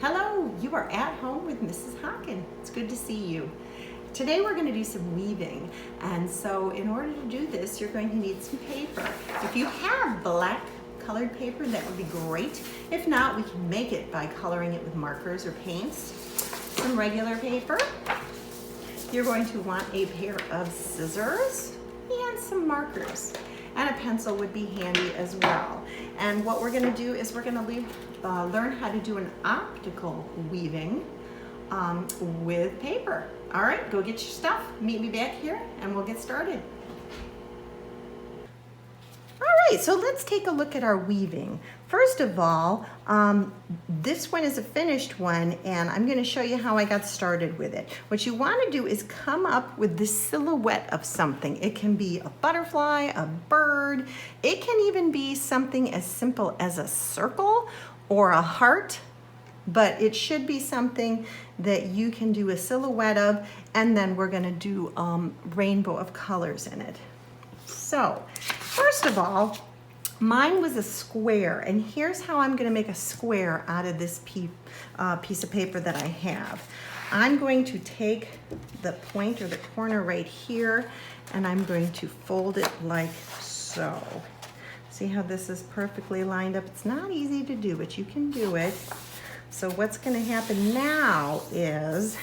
Hello, you are at home with Mrs. Hockin. It's good to see you. Today we're going to do some weaving, and so in order to do this you're going to need some paper. If you have black colored paper, that would be great. If not, we can make it by coloring it with markers or paints. Some regular paper. You're going to want a pair of scissors and some markers. And a pencil would be handy as well. And what we're going to do is we're going to learn how to do an optical weaving with paper. All right, go get your stuff. Meet me back here and we'll get started. All right, so let's take a look at our weaving. First of all, this one is a finished one, and I'm going to show you how I got started with it. What you want to do is come up with the silhouette of something. It can be a butterfly, a bird. It can even be something as simple as a circle or a heart, but it should be something that you can do a silhouette of, and then we're going to do rainbow of colors in it. So, first of all, mine was a square, and here's how I'm going to make a square out of this piece of paper that I have. I'm going to take the point or the corner right here, and I'm going to fold it like so. See how this is perfectly lined up? It's not easy to do, but you can do it. So what's going to happen now is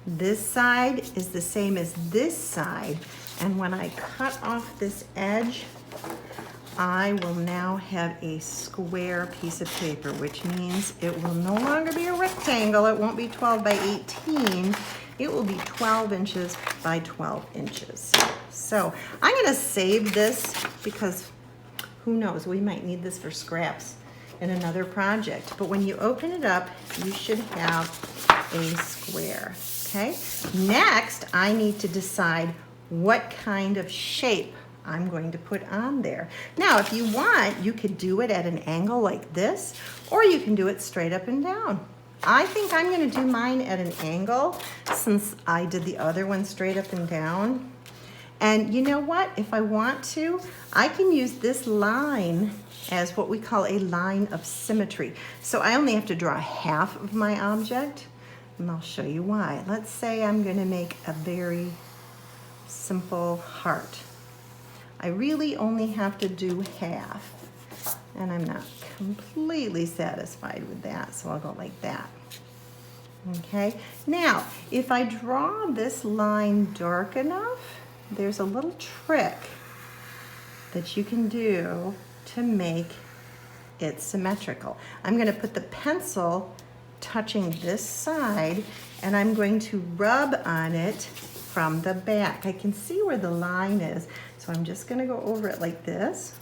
this side is the same as this side, and when I cut off this edge, I will now have a square piece of paper, which means it will no longer be a rectangle. It won't be 12 by 18. It will be 12 inches by 12 inches. So I'm going to save this because who knows, we might need this for scraps in another project. But when you open it up, you should have a square. Okay? Next, I need to decide what kind of shape I'm going to put on there. Now, if you want, you could do it at an angle like this, or you can do it straight up and down. I think I'm going to do mine at an angle since I did the other one straight up and down. And you know what? If I want to, I can use this line as what we call a line of symmetry. So I only have to draw half of my object, and I'll show you why. Let's say I'm going to make a very simple heart. I really only have to do half, and I'm not completely satisfied with that, so I'll go like that. Okay, now if I draw this line dark enough, there's a little trick that you can do to make it symmetrical. I'm going to put the pencil touching this side, and I'm going to rub on it from the back. I can see where the line is, so I'm just going to go over it like this.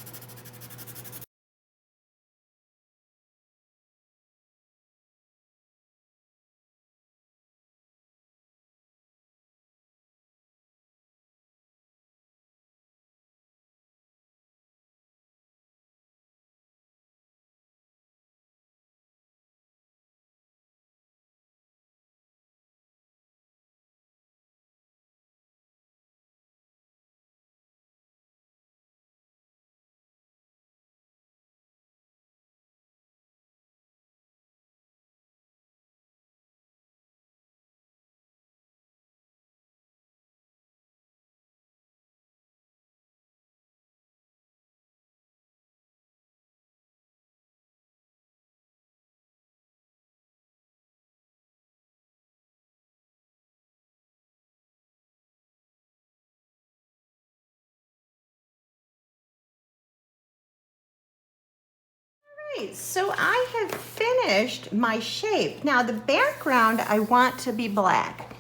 So I have finished my shape. Now the background I want to be black.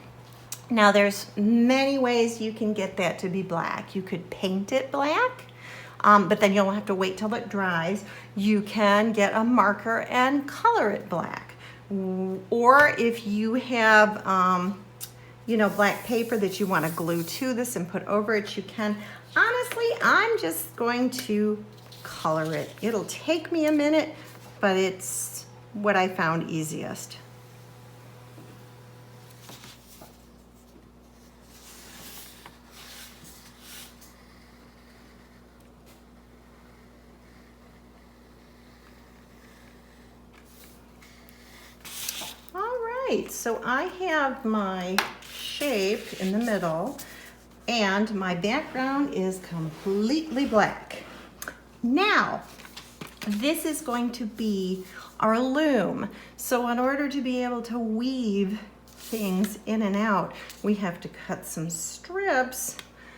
Now there's many ways you can get that to be black. You could paint it black, but then you'll have to wait till it dries. You can get a marker and color it black. Or if you have black paper that you want to glue to this and put over it, you can. Honestly, I'm just going to color it. It'll take me a minute, but it's what I found easiest. right, so I have my shape in the middle and my background is completely black. Now, this is going to be our loom. So in order to be able to weave things in and out, we have to cut some strips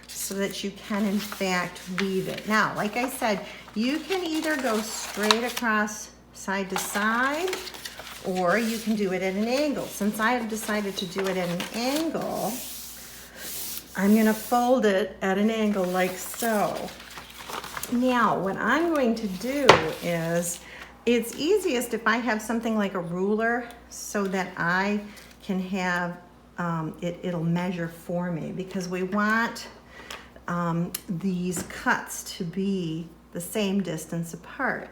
so that you can in fact weave it. Now, like I said, you can either go straight across side to side, or you can do it at an angle. Since I have decided to do it at an angle, I'm gonna fold it at an angle like so. Now, what I'm going to do is, it's easiest if I have something like a ruler so that I can have, it'll measure for me, because we want these cuts to be the same distance apart.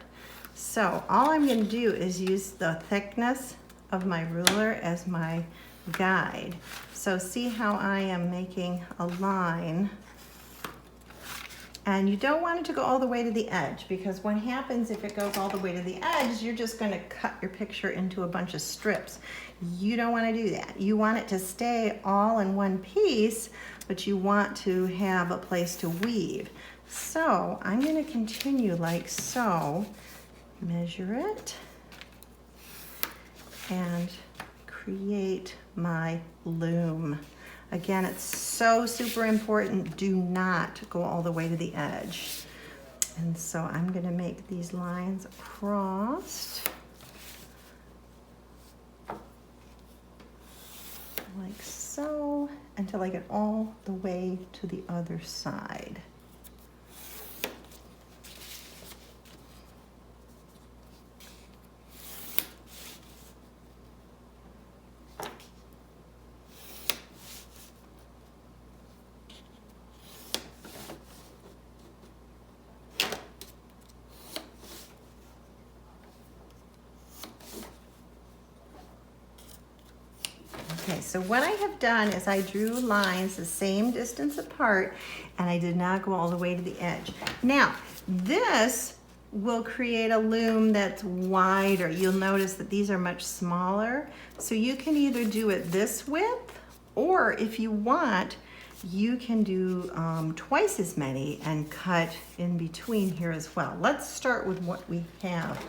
So all I'm going to do is use the thickness of my ruler as my guide. So see how I am making a line, and you don't want it to go all the way to the edge, because what happens if it goes all the way to the edge, you're just going to cut your picture into a bunch of strips. You don't want to do that. You want it to stay all in one piece, but you want to have a place to weave. So I'm going to continue like so, measure it, and create my loom. Again, it's so super important, do not go all the way to the edge. And so I'm going to make these lines across like so until I get all the way to the other side. Okay, so what I have done is I drew lines the same distance apart, and I did not go all the way to the edge. Now, this will create a loom that's wider. You'll notice that these are much smaller. So you can either do it this width, or if you want, you can do twice as many and cut in between here as well. Let's start with what we have.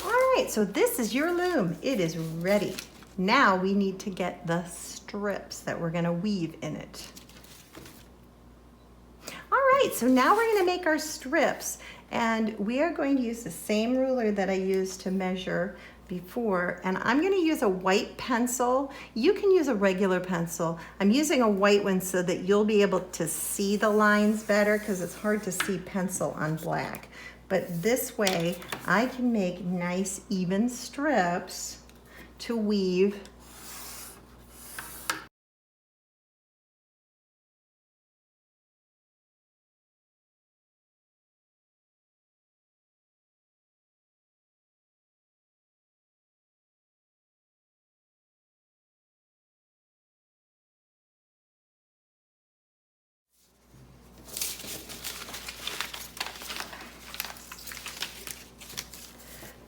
All right, so this is your loom. It is ready. Now we need to get the strips that we're gonna weave in it. All right, so now we're gonna make our strips, and we are going to use the same ruler that I used to measure before, and I'm gonna use a white pencil. You can use a regular pencil. I'm using a white one so that you'll be able to see the lines better, because it's hard to see pencil on black. But this way, I can make nice even strips to weave.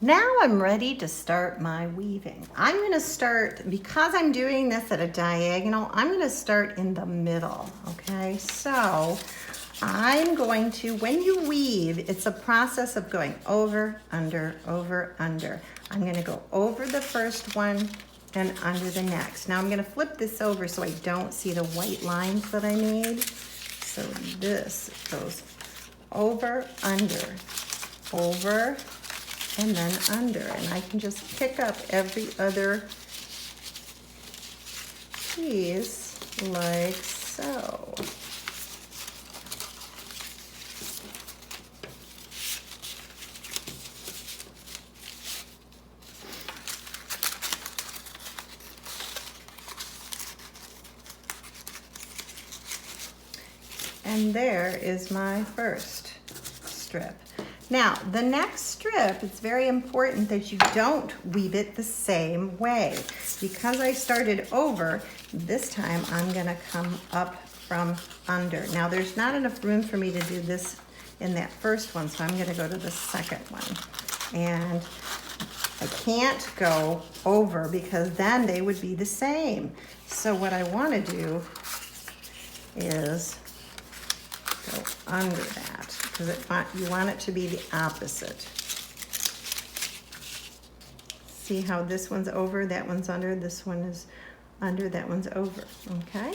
Now I'm ready to start my weaving. I'm gonna start, because I'm doing this at a diagonal, I'm gonna start in the middle, okay? So I'm going to, when you weave, it's a process of going over, under, over, under. I'm gonna go over the first one and under the next. Now I'm gonna flip this over so I don't see the white lines that I made. So this goes over, under, over, and then under. And I can just pick up every other piece like so. And there is my first strip. Now, the next strip, it's very important that you don't weave it the same way. Because I started over, this time I'm gonna come up from under. Now, there's not enough room for me to do this in that first one, so I'm gonna go to the second one. And I can't go over because then they would be the same. So what I wanna do is go under that because you want it to be the opposite. See how this one's over, that one's under, this one is under, that one's over, okay?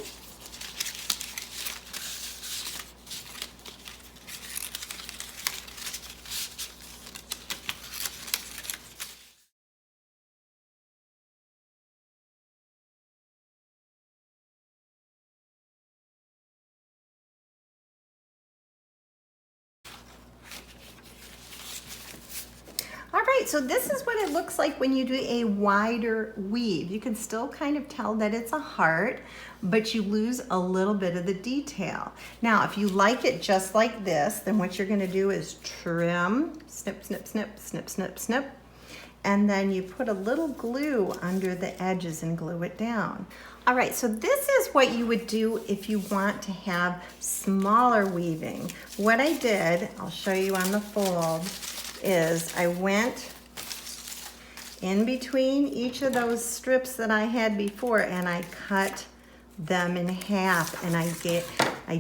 All right, so this is what it looks like when you do a wider weave. You can still kind of tell that it's a heart, but you lose a little bit of the detail. Now, if you like it just like this, then what you're gonna do is trim, snip, snip, snip, snip, snip, snip, and then you put a little glue under the edges and glue it down. All right, so this is what you would do if you want to have smaller weaving. What I did, I'll show you on the fold, is I went in between each of those strips that I had before and I cut them in half, and I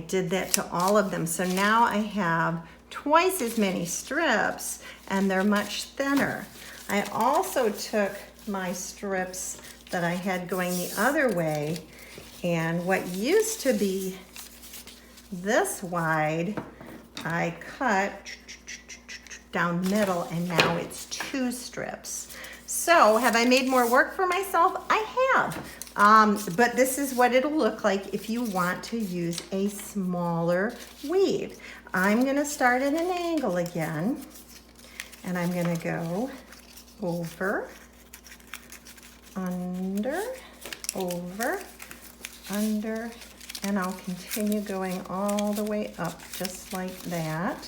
did that to all of them. So now I have twice as many strips and they're much thinner. I also took my strips that I had going the other way, and what used to be this wide, I cut down the middle, and now it's 2 strips. So have I made more work for myself? I have. But this is what it'll look like if you want to use a smaller weave. I'm gonna start at an angle again, and I'm gonna go over, under, over, under, and I'll continue going all the way up just like that.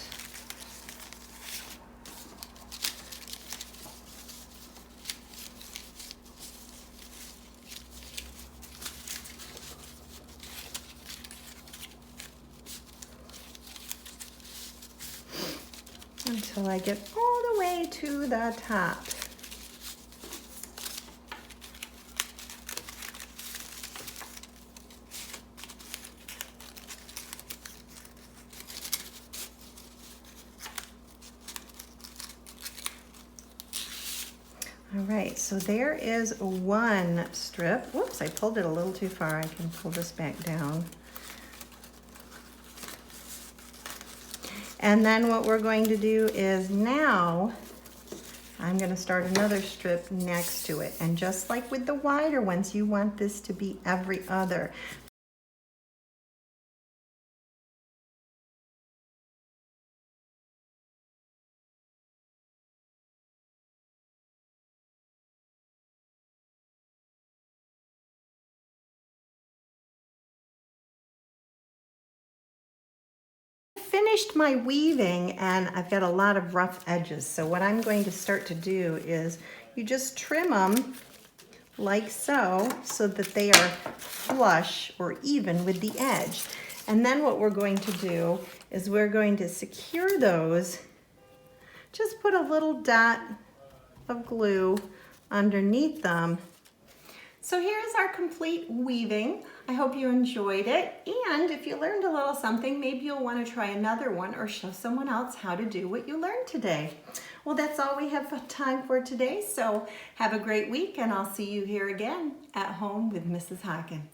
Until I get all the way to the top. All right, so there is one strip. Whoops, I pulled it a little too far. I can pull this back down. And then what we're going to do is now I'm going to start another strip next to it. And just like with the wider ones, you want this to be every other. Finished my weaving, and I've got a lot of rough edges. So what I'm going to start to do is you just trim them like so that they are flush or even with the edge. And then what we're going to do is we're going to secure those. Just put a little dot of glue underneath them. So here's our complete weaving. I hope you enjoyed it, and if you learned a little something, maybe you'll want to try another one or show someone else how to do what you learned today. Well, that's all we have time for today, so have a great week, and I'll see you here again at home with Mrs. Hockin.